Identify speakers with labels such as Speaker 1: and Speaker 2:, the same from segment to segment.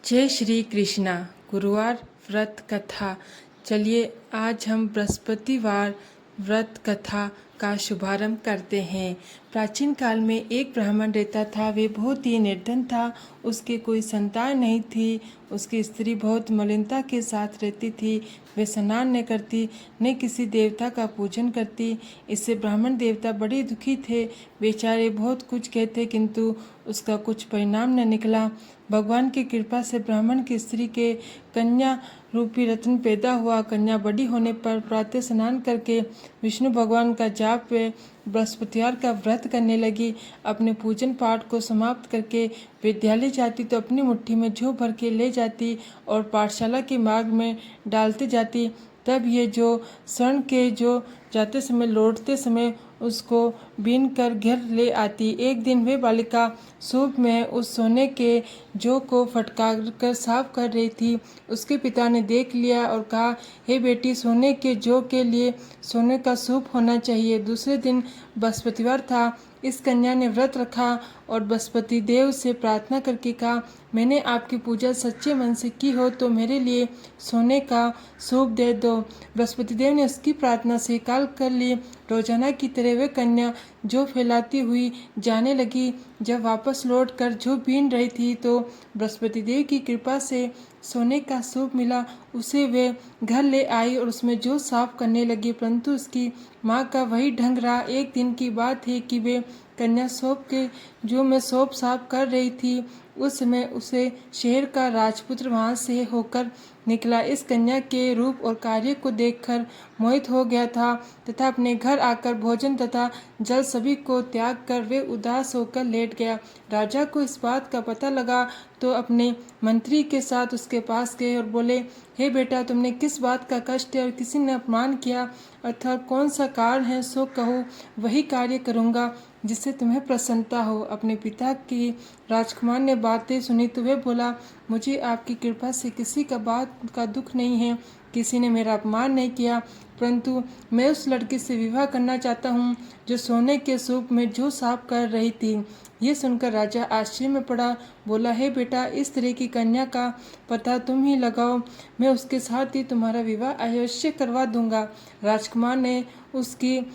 Speaker 1: जय श्री कृष्णा। गुरुवार व्रत कथा। चलिए आज हम बृहस्पतिवार व्रत कथा का शुभारंभ करते हैं। प्राचीन काल में एक ब्राह्मण रहता था। वे बहुत ही निर्धन था। उसके कोई संतान नहीं थी। उसकी स्त्री बहुत मलिनता के साथ रहती थी। वे स्नान न करती, न किसी देवता का पूजन करती। इससे ब्राह्मण देवता बड़े दुखी थे। बेचारे बहुत कुछ कहते किंतु उसका कुछ परिणाम न निकला। भगवान की कृपा से ब्राह्मण की स्त्री के कन्या रूपी रत्न पैदा हुआ। कन्या बड़ी होने पर प्रातः स्नान करके विष्णु भगवान का जाप व बृहस्पतिवार का व्रत करने लगी। अपने पूजन पाठ को समाप्त करके विद्यालय जाती तो अपनी मुट्ठी में जौ भर के ले जाती और पाठशाला के मार्ग में डालते जाती। तब ये जो स्वर्ण के जो जाते समय लौटते समय उसको बीन कर घर ले आती। एक दिन वे बालिका सूप में उस सोने के जौ को फटकार कर साफ कर रही थी। उसके पिता ने देख लिया और कहा, हे बेटी, सोने के जौ के लिए सोने का सूप होना चाहिए। दूसरे दिन बृहस्पतिवार था। इस कन्या ने व्रत रखा और बृहस्पति देव से प्रार्थना करके कहा, मैंने आपकी पूजा सच्चे मन से की हो तो मेरे लिए सोने का सूप दे दो। बृहस्पति देव ने उसकी प्रार्थना स्वीकार कर ली। रोजाना की तरह वह कन्या जौ फैलाती हुई जाने लगी। जब वापस लौट कर जौ बीन रही थी तो बृहस्पति देव की कृपा से सोने का सूप मिला। उसे वे घर ले आई और उसमें जौ साफ करने लगी, परंतु उसकी माँ का वही ढंग रहा। एक दिन की बात है कि वे कन्या सौंप के जौ में सौंप साफ कर रही थी। उस समय उसे शहर का राजपुत्र वहां से होकर निकला। इस कन्या के रूप और कार्य को देखकर मोहित हो गया था तथा अपने घर आकर भोजन तथा जल सभी को त्याग कर वे उदास होकर लेट गया। राजा को इस बात का पता लगा तो अपने मंत्री के साथ उसके पास गए और बोले, हे बेटा, तुमने किस बात का कष्ट है और किसी ने अपमान किया अर्थात कौन सा कारण है, सो कहो, वही कार्य करूँगा जिससे तुम्हें प्रसन्नता हो। अपने पिता की राजकुमार ने बातें सुनी तो वह बोला, मुझे आपकी कृपा से किसी का बात का दुख नहीं है, किसी ने मेरा अपमान नहीं किया, परंतु मैं उस लड़की से विवाह करना चाहता हूँ जो सोने के सूप में जौ साफ कर रही थी। ये सुनकर राजा आश्चर्य में पड़ा। बोला, हे बेटा, इस तरह की कन्या का पता तुम ही लगाओ, मैं उसके साथ ही तुम्हारा विवाह अवश्य करवा दूंगा। राजकुमार ने उसकी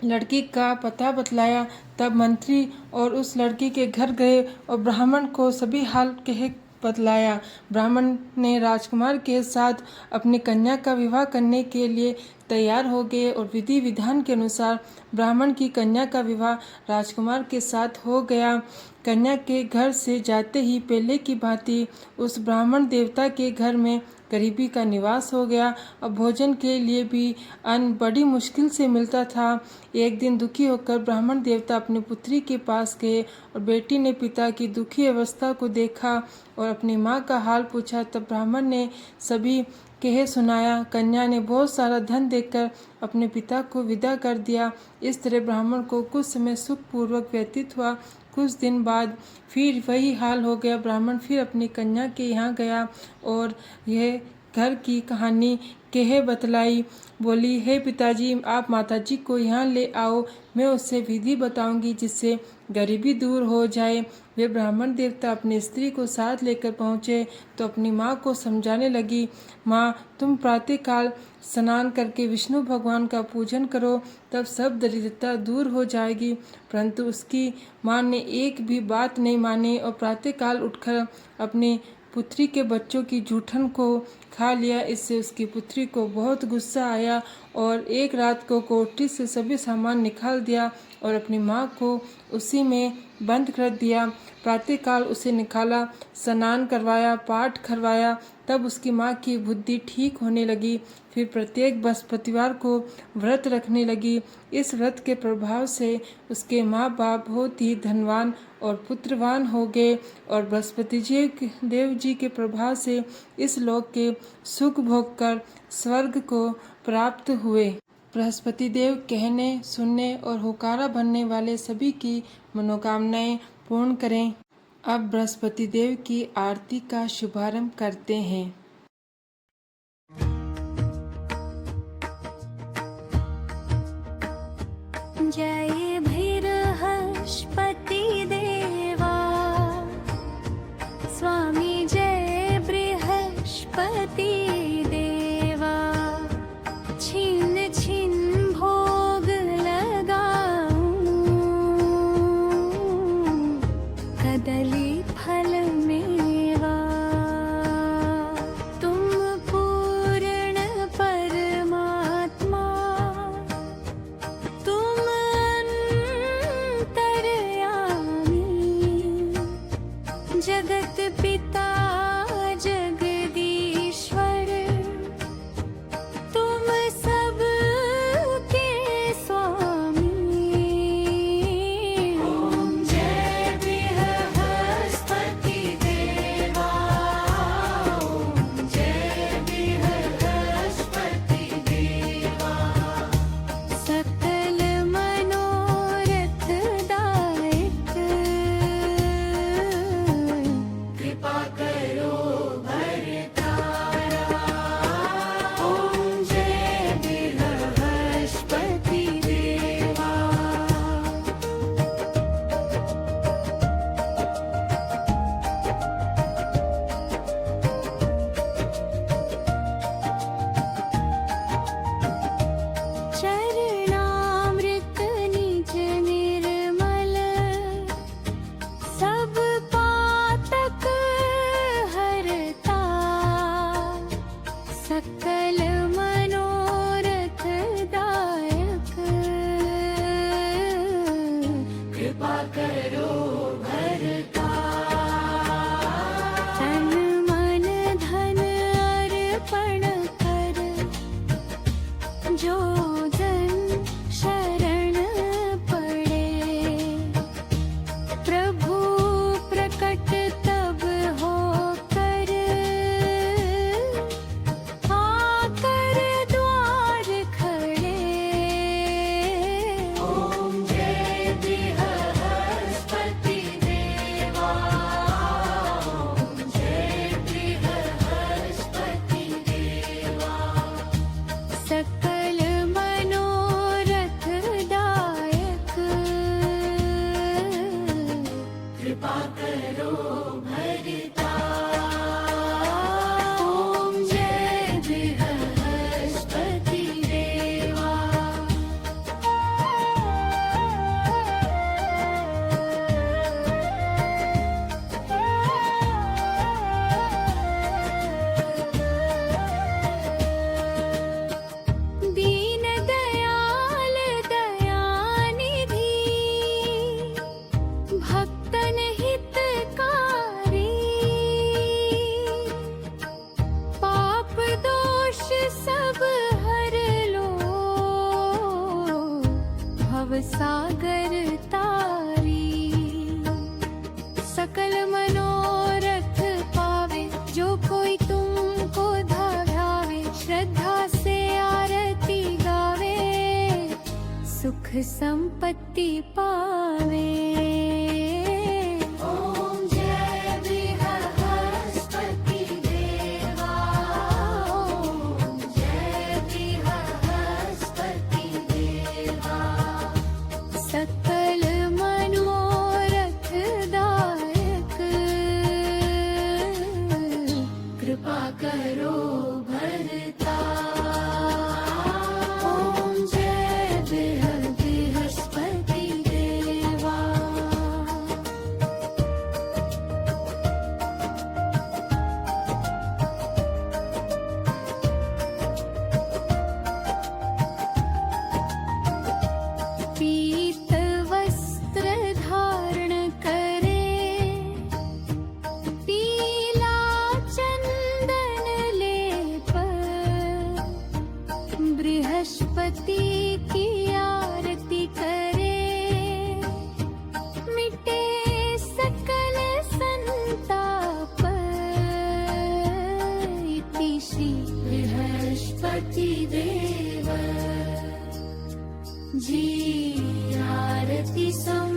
Speaker 1: लड़की का पता बतलाया। तब मंत्री और उस लड़की के घर गए और ब्राह्मण को सभी हाल कह बतलाया। ब्राह्मण ने राजकुमार के साथ अपनी कन्या का विवाह करने के लिए तैयार हो गए और विधि विधान के अनुसार ब्राह्मण की कन्या का विवाह राजकुमार के साथ हो गया। कन्या के घर से जाते ही पहले की भांति उस ब्राह्मण देवता के घर में गरीबी का निवास हो गया। अब भोजन के लिए भी अन्न बड़ी मुश्किल से मिलता था। एक दिन दुखी होकर ब्राह्मण देवता अपनी पुत्री के पास गए और बेटी ने पिता की दुखी अवस्था को देखा और अपनी माँ का हाल पूछा। तब ब्राह्मण ने सभी कह सुनाया। कन्या ने बहुत सारा धन देकर अपने पिता को विदा कर दिया। इस तरह ब्राह्मण को कुछ समय सुखपूर्वक व्यतीत हुआ। कुछ दिन बाद फिर वही हाल हो गया। ब्राह्मण फिर अपनी कन्या के यहाँ गया और यह घर की कहानी कह बतलाई। बोली, हे पिताजी, आप माताजी को यहाँ ले आओ, मैं उससे विधि बताऊंगी जिससे गरीबी दूर हो जाए। वे ब्राह्मण देवता अपनी स्त्री को साथ लेकर पहुँचे तो अपनी माँ को समझाने लगी, माँ, तुम प्रातःकाल स्नान करके विष्णु भगवान का पूजन करो, तब सब दरिद्रता दूर हो जाएगी। परंतु उसकी माँ ने एक भी बात नहीं मानी और प्रातःकाल उठकर अपनी पुत्री के बच्चों की जूठन को खा लिया। इससे उसकी पुत्री को बहुत गुस्सा आया और एक रात को कोठरी से सभी सामान निकाल दिया और अपनी माँ को उसी में बंद कर दिया। प्रातःकाल उसे निकाला, स्नान करवाया, पाठ करवाया, तब उसकी माँ की बुद्धि ठीक होने लगी। फिर प्रत्येक बृहस्पतिवार को व्रत रखने लगी। इस व्रत के प्रभाव से उसके माँ बाप बहुत ही धनवान और पुत्रवान हो गए और बृहस्पति देव जी के प्रभाव से इस लोक के सुख भोग कर स्वर्ग को प्राप्त हुए। बृहस्पति देव कहने, सुनने और हुकारा बनने वाले सभी की मनोकामनाएं पूर्ण करें। अब बृहस्पति देव की आरती का शुभारंभ करते हैं।
Speaker 2: जय बृहस्पति देवा, स्वामी जय बृहस्पति देवा छिन छिन भोग लगाऊं कदली फल मेवा तुम पूर्ण परमात्मा तुम अंतर्यामी जगत पिता जगदीश्वर तुम सब के स्वामी। ओम जय बृहस्पति देवा ओम जय बृहस्पति देवा सकल मनोरथ दायक कृपा करो भरतारा। ओम जय बृहस्पति देवा चरणामृत निज निर्मल सब पातक हरता सकल मनोरथ दायक कृपा करो भरता। तन मन धन अर्पण कर जो जन शरण पड़े प्रभु प्रकट तब हो कर आकर द्वार खड़े। ओम जय बृहस्पति देवा ओम जय बृहस्पति देवा सकल मनोरथ दायक कृपा करो भरता। ओम जय बृहस्पति देवा दीन दयाल दयानिधि भक्तन हितकारी पाप दोष सब हर लो भव सागर तारी सकल मनोरथ पावे जो कोई तुमको धावे श्रद्धा से आरती गावे सुख संपत्ति पावे। ओम जय बृहस्पति देवा ओम जय बृहस्पति देवा सकल मनोरथ दायक कृपा करो भरता। ओम जय बृहस्पति देवा पीत वस्त्र धारण करे पीला चंदन लेप बृहस्पति की आरती करे मिटे सकल संताप इति श्री बृहस्पति देव जी आरती सम